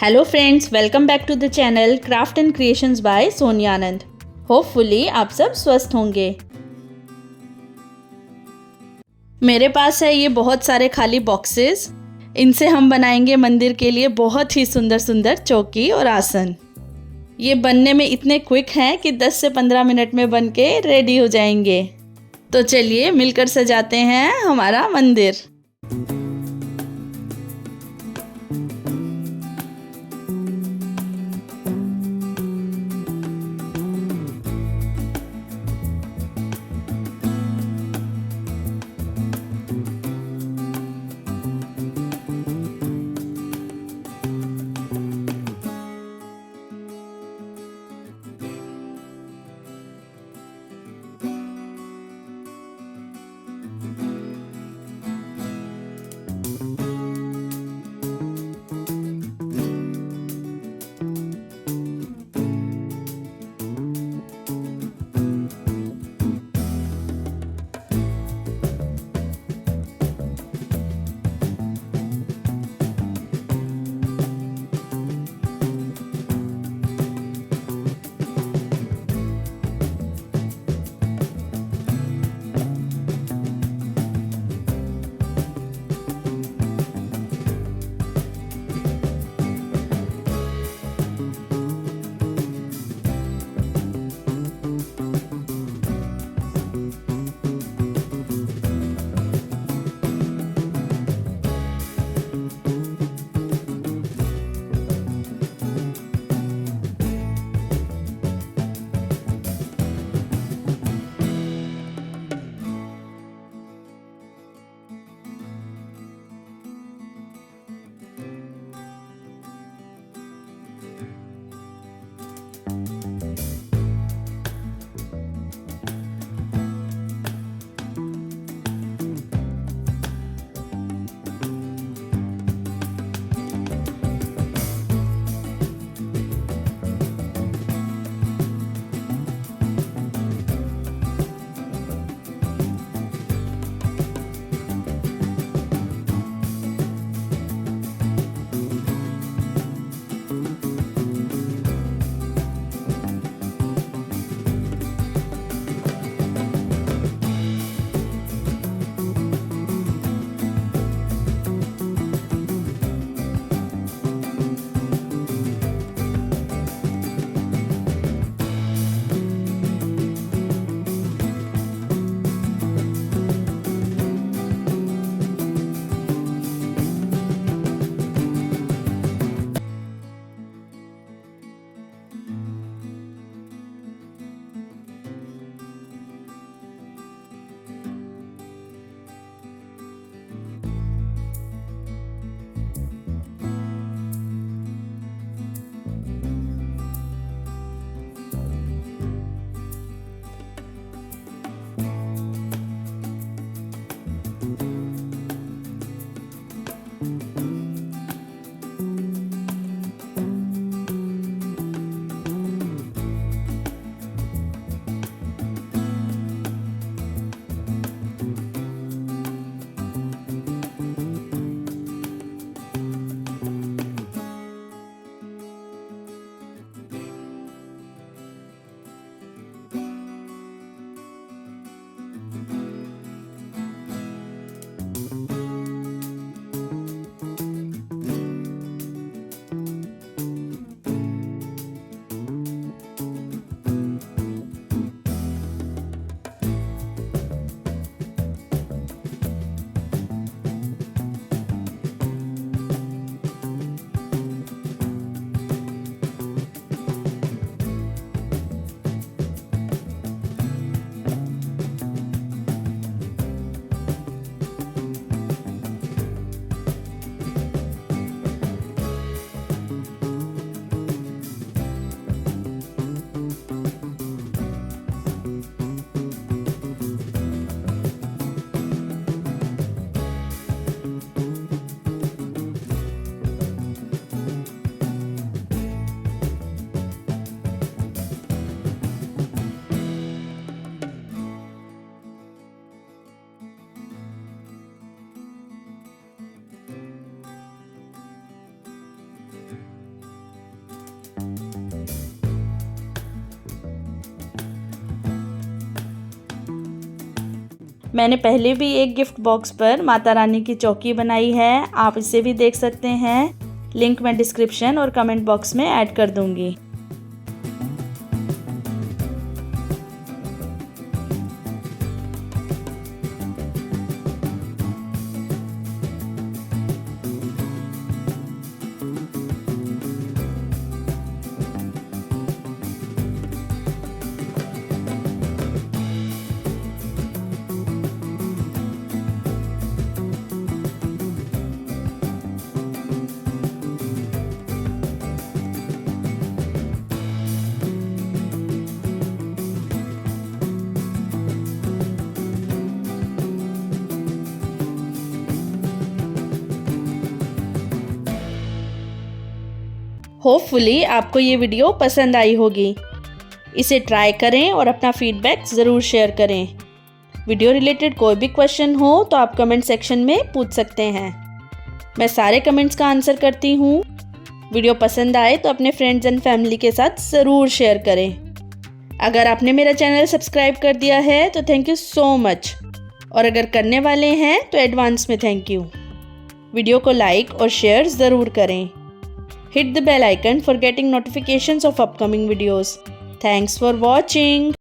Hello friends, welcome back to the channel craft and creations by Sonia Anand. Hopefully आप सब स्वस्थ होंगे। मेरे पास है ये बहुत सारे खाली बॉक्सेस। इनसे हम बनाएंगे मंदिर के लिए बहुत ही सुंदर सुंदर चौकी और आसन। ये बनने में इतने क्विक हैं कि 10 से 15 मिनट में बन के रेडी हो जाएंगे। तो चलिए मिलकर सजाते हैं हमारा मंदिर। मैंने पहले भी एक गिफ्ट बॉक्स पर माता रानी की चौकी बनाई है, आप इसे भी देख सकते हैं। लिंक मैं डिस्क्रिप्शन और कमेंट बॉक्स में ऐड कर दूंगी। होपफुली आपको ये वीडियो पसंद आई होगी। इसे ट्राई करें और अपना फीडबैक ज़रूर शेयर करें। वीडियो रिलेटेड कोई भी क्वेश्चन हो तो आप कमेंट सेक्शन में पूछ सकते हैं, मैं सारे कमेंट्स का आंसर करती हूँ। वीडियो पसंद आए तो अपने फ्रेंड्स एंड फैमिली के साथ ज़रूर शेयर करें। अगर आपने मेरा चैनल सब्सक्राइब कर दिया है तो थैंक यू सो मच, और अगर करने वाले हैं तो एडवांस में थैंक यू। वीडियो को लाइक और शेयर ज़रूर करें। Hit the bell icon for getting notifications of upcoming videos. Thanks for watching.